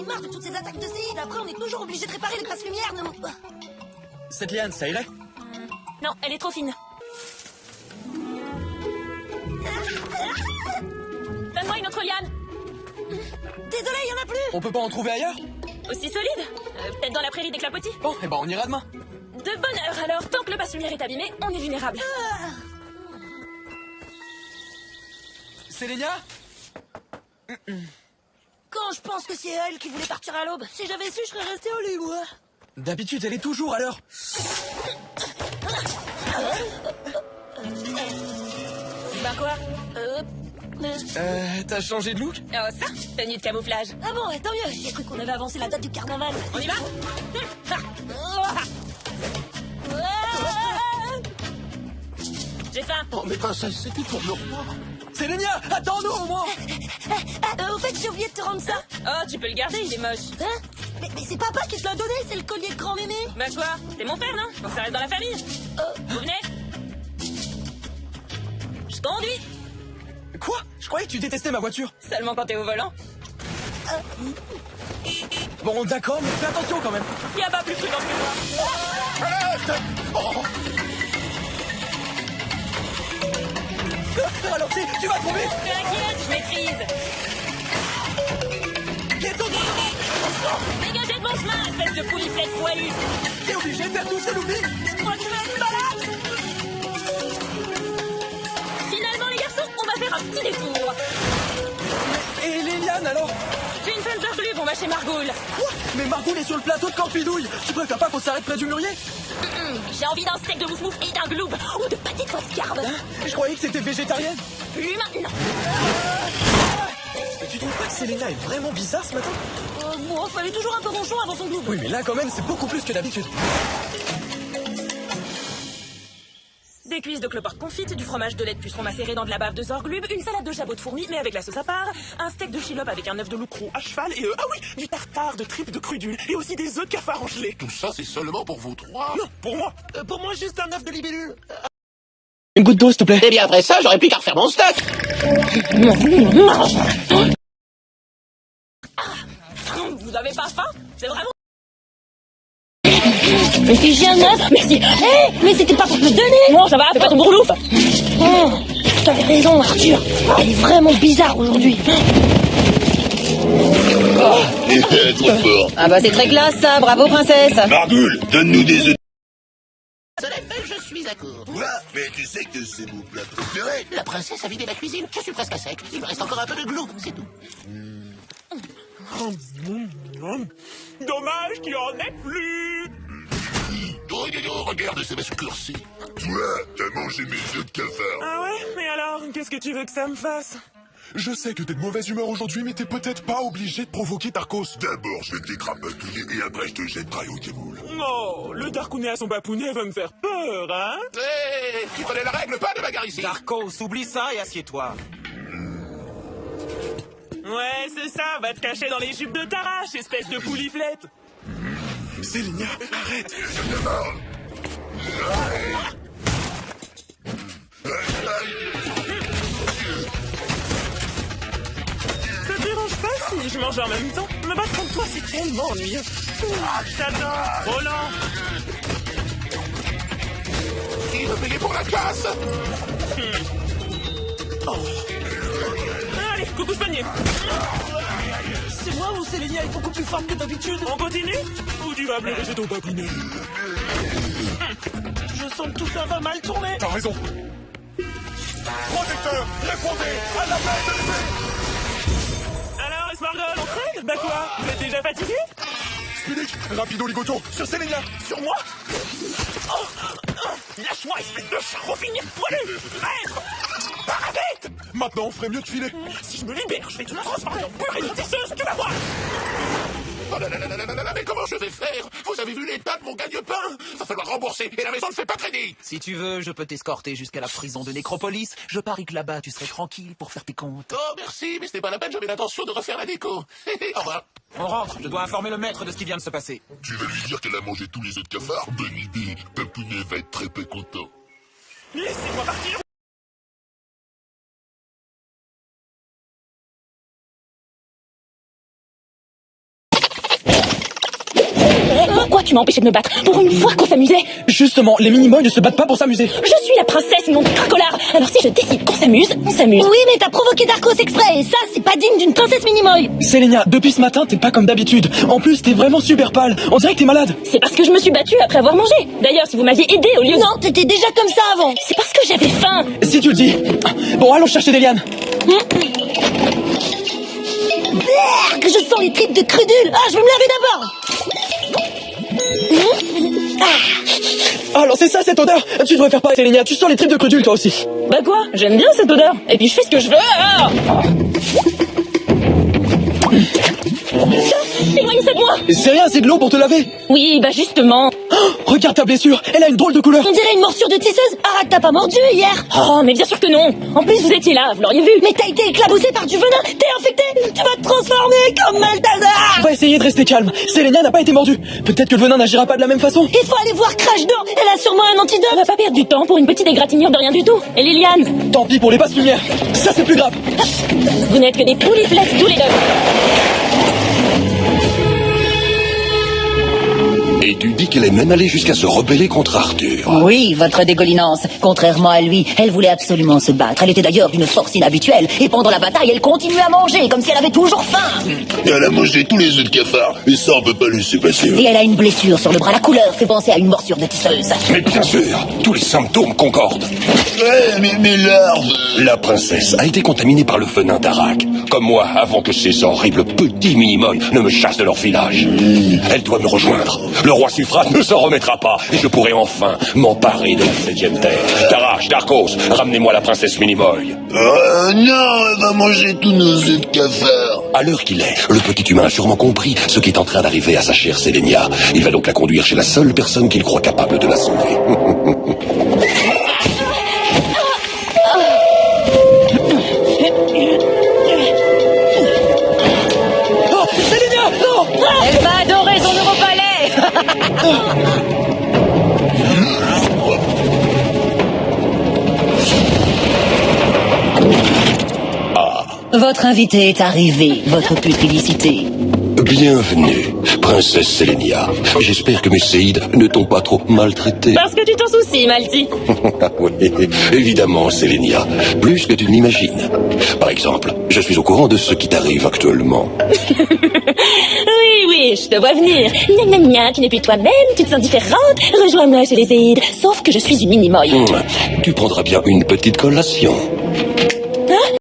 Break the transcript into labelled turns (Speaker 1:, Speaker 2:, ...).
Speaker 1: marre de toutes ces attaques de séides. Après, on est toujours obligé de réparer les passe-lumière.
Speaker 2: Cette liane, ça irait?
Speaker 3: Non, elle est trop fine. Donne-moi une autre liane.
Speaker 1: Désolé, il y en a plus.
Speaker 2: On peut pas en trouver ailleurs?
Speaker 3: Aussi solide? Peut-être dans la prairie des clapotis?
Speaker 2: Bon, et ben on ira demain.
Speaker 3: De bonne heure alors, tant que le passe-lumière est abîmé, on est vulnérable.
Speaker 2: Sélénia?
Speaker 1: Quand je pense que c'est elle qui voulait partir à l'aube, si j'avais su, je serais resté au lit, moi.
Speaker 2: D'habitude, elle est toujours à l'heure.
Speaker 3: Ben quoi?
Speaker 2: T'as changé de look?
Speaker 3: Oh ça, tenue de camouflage.
Speaker 1: Ah bon, tant mieux. J'ai cru qu'on avait avancé la date du carnaval.
Speaker 3: On y va? J'ai faim.
Speaker 4: Oh, mais princesse, c'était pour le roi.
Speaker 2: Sélénia, attends-nous au moins.
Speaker 1: Au fait, j'ai oublié de te rendre ça.
Speaker 3: Oh, tu peux le garder, il est moche.
Speaker 1: Hein? Mais c'est papa qui te l'a donné, c'est le collier de grand mémé.
Speaker 3: Bah quoi? T'es mon frère, non? Donc ça reste dans la famille. Vous venez? Je conduis.
Speaker 2: Quoi? Je croyais que tu détestais ma voiture.
Speaker 3: Seulement quand t'es au volant.
Speaker 2: Bon, d'accord, mais fais attention quand même.
Speaker 3: Y a pas plus prudent que moi.
Speaker 2: Oh. Ralentis, tu vas tomber.
Speaker 3: T'inquiète, je maîtrise.
Speaker 2: Bientôt devant.
Speaker 3: Dégagez de mon chemin, espèce de pouliflette poilue.
Speaker 2: T'es obligé de faire tout seul, oublie.
Speaker 3: Je crois que je vais être malade. Finalement, les garçons, on va faire un petit détour.
Speaker 2: Et les lianes alors?
Speaker 3: J'ai une femme glue, on va chez Margoul.
Speaker 2: Quoi? Mais Margoul est sur le plateau de Campidouille. Tu préfères pas qu'on s'arrête près du mûrier?
Speaker 3: J'ai envie d'un steak de mouf-mouf et d'un gloob. Ou de pâté de Foxcarve.
Speaker 2: Hein? Je croyais que c'était végétarienne.
Speaker 3: Plus maintenant.
Speaker 2: Et tu trouves pas que Sélénia est vraiment bizarre ce matin?
Speaker 1: Bon, fallait toujours un peu ronchon avant son gloube.
Speaker 2: Oui, mais là quand même, c'est beaucoup plus que d'habitude.
Speaker 3: Des cuisses de cloporte confite, du fromage de lait de puceron macéré dans de la bave de zorglube, une salade de jabot de fourmi mais avec la sauce à part, un steak de chilope avec un œuf de loucrou
Speaker 5: à cheval et ah oui, du tartare de tripes de crudule et aussi des œufs de cafard en gelée.
Speaker 4: Tout ça, c'est seulement pour vous trois?
Speaker 5: Non, pour moi juste un œuf de libellule.
Speaker 2: Une goutte d'eau, s'il te plaît.
Speaker 4: Eh bien, après ça, j'aurais plus qu'à refaire mon stock.
Speaker 3: Vous avez pas faim? C'est vraiment...
Speaker 1: Mais t'es j'ai un œuf. Merci. Hé, mais c'était pas pour te le donner.
Speaker 3: Non, ça va, fais pas ton bourlouf.
Speaker 1: T'avais raison, Arthur. Elle est vraiment bizarre aujourd'hui.
Speaker 4: Trop fort.
Speaker 6: Ah bah c'est très classe ça, bravo princesse.
Speaker 7: Margoul, donne-nous des œufs.
Speaker 4: Cela fait que je suis à court.
Speaker 7: Mais tu sais que c'est mon plat préféré.
Speaker 4: La princesse a vidé la cuisine. Je suis presque à sec. Il me reste encore un peu de glou, c'est tout.
Speaker 5: Dommage qu'il en ait plus.
Speaker 7: Oh, regarde ces vaches cursis. Toi, t'as mangé mes œufs de cafard.
Speaker 5: Ah ouais? Mais alors, qu'est-ce que tu veux que ça me fasse? Je sais que t'es de mauvaise humeur aujourd'hui, mais t'es peut-être pas obligé de provoquer Tarkos.
Speaker 7: D'abord, je vais t'écrapatouiller et après, je te jetterai au démoule.
Speaker 5: Oh, le Darkounet à son papounet va me faire peur, hein?
Speaker 4: Hé, tu connais la règle, pas de bagarre ici.
Speaker 8: Darkos, oublie ça et assieds-toi.
Speaker 5: Ouais, c'est ça, va te cacher dans les jupes de Tarache, espèce de pouliflette.
Speaker 7: Sélénia, arrête. Je te marre.
Speaker 5: Ça te dérange pas si je mange en même temps? Me battre contre toi, c'est tellement ennuyeux. J'adore. Roland.
Speaker 4: Qui veut payer pour la casse?
Speaker 5: Allez, coucou ce panier.
Speaker 1: C'est moi ou Sélénia est beaucoup plus forte que d'habitude?
Speaker 5: On continue? Ou tu vas pleurer chez ton papounet?
Speaker 1: Je sens que tout ça va mal tourner.
Speaker 5: T'as raison. Protecteur, répondez à l'appel de l'épée. Alors, Esmargol, on traîne? Bah quoi? Vous êtes déjà fatigué?
Speaker 7: Spinix, rapido ligoto, sur Sélénia.
Speaker 5: Sur moi? Lâche-moi, espèce de charreau finir poilu! Maître! Parasite!
Speaker 7: Maintenant, on ferait mieux de filer.
Speaker 5: Si je me libère, je vais te transformer en purée de tisseuse, tu vas voir!
Speaker 4: Oh là là là là là là, mais comment je vais faire? Vous avez vu l'état de mon gagne-pain? Va falloir rembourser et la maison ne fait pas crédit.
Speaker 8: Si tu veux, je peux t'escorter jusqu'à la prison de Nécropolis. Je parie que là-bas, tu serais tranquille pour faire tes comptes.
Speaker 4: Oh merci, mais c'était pas la peine, j'avais l'intention de refaire la déco. Au revoir.
Speaker 8: On rentre, je dois informer le maître de ce qui vient de se passer.
Speaker 7: Tu vas lui dire qu'elle a mangé tous les œufs de cafard? Bonne idée. Papounet va être très content.
Speaker 5: Laissez-moi partir!
Speaker 3: tu m'as empêché de me battre. Pour une fois qu'on s'amusait.
Speaker 2: Justement, les Minimoys ne se battent pas pour s'amuser.
Speaker 3: Je suis la princesse, non cracolard. Alors si je décide qu'on s'amuse, on s'amuse.
Speaker 1: Oui, mais t'as provoqué Darkos exprès, et ça, c'est pas digne d'une princesse Minimoy.
Speaker 2: Selenia, depuis ce matin, t'es pas comme d'habitude. En plus, t'es vraiment super pâle. On dirait que t'es malade.
Speaker 3: C'est parce que je me suis battue après avoir mangé. D'ailleurs, si vous m'aviez aidé au lieu de...
Speaker 1: Non, t'étais déjà comme ça avant.
Speaker 3: C'est parce que j'avais faim.
Speaker 2: Si tu le dis. Bon, allons chercher des lianes.
Speaker 1: Que je sens les tripes de crudule. Ah, je vais me laver d'abord.
Speaker 2: Alors c'est ça cette odeur. Tu devrais faire pareil, Selenia. Tu sens les tripes de crudule toi aussi.
Speaker 3: Bah quoi? J'aime bien cette odeur. Et puis je fais ce que je veux. Ah éloignez-vous de moi.
Speaker 2: C'est rien, c'est de l'eau pour te laver.
Speaker 3: Oui, bah justement.
Speaker 2: Oh, regarde ta blessure. Elle a une drôle de couleur.
Speaker 1: On dirait une morsure de tisseuse. Arrête, t'as pas mordu hier.
Speaker 3: Oh, mais bien sûr que non. En plus, vous étiez là, vous l'auriez vu.
Speaker 1: Mais t'as été éclaboussé par du venin. T'es infecté. Tu vas te transformer comme Malthazar.
Speaker 2: On va essayer de rester calme. Selenia n'a pas été mordue. Peut-être que le venin n'agira pas de la même façon.
Speaker 1: Il faut aller voir Crash Door. Elle a sûrement un antidote.
Speaker 3: On va pas perdre du temps pour une petite égratignure de rien du tout. Et Liliane,
Speaker 2: Tant pis pour les basses lumières. Ça c'est plus grave.
Speaker 3: vous n'êtes que des pouliflex tous les deux.
Speaker 7: Et tu dis qu'elle est même allée jusqu'à se rebeller contre Arthur.
Speaker 6: Oui, votre dégoulinance. Contrairement à lui, elle voulait absolument se battre. Elle était d'ailleurs d'une force inhabituelle. Et pendant la bataille, elle continuait à manger, comme si elle avait toujours faim.
Speaker 7: Elle a mangé tous les œufs de cafard, et ça on peut pas laisser passer.
Speaker 6: Et elle a une blessure sur le bras. La couleur fait penser à une morsure de tisseuse.
Speaker 7: Mais bien sûr, tous les symptômes concordent. Ouais, mais mes larves... La princesse a été contaminée par le venin d'Arak. Comme moi, avant que ces horribles petits Minimoys ne me chassent de leur village. Elle doit me rejoindre. Le roi Suffrate ne s'en remettra pas, et je pourrai enfin m'emparer de la 7e terre. Tarash, Darkos, ramenez-moi la princesse Minimoy. Non, elle va manger tous nos œufs de cafard. À l'heure qu'il est, le petit humain a sûrement compris ce qui est en train d'arriver à sa chère Selenia. Il va donc la conduire chez la seule personne qu'il croit capable de la sauver.
Speaker 2: Oh, Selenia, non.
Speaker 6: Elle va adorer son nouveau palais. Votre invité est arrivé, votre pupillicité.
Speaker 7: Bienvenue, princesse Selenia. J'espère que mes séides ne t'ont pas trop maltraité.
Speaker 3: Parce que tu t'en soucies, Malty.
Speaker 7: Oui, évidemment, Selenia. Plus que tu ne l'imagines. Par exemple, je suis au courant de ce qui t'arrive actuellement.
Speaker 3: Oui, je te vois venir. Gna gna gna, tu n'es plus toi-même, tu te sens différente. Rejoins-moi chez les Zéides. Sauf que je suis une Minimoy.
Speaker 7: Tu prendras bien une petite collation.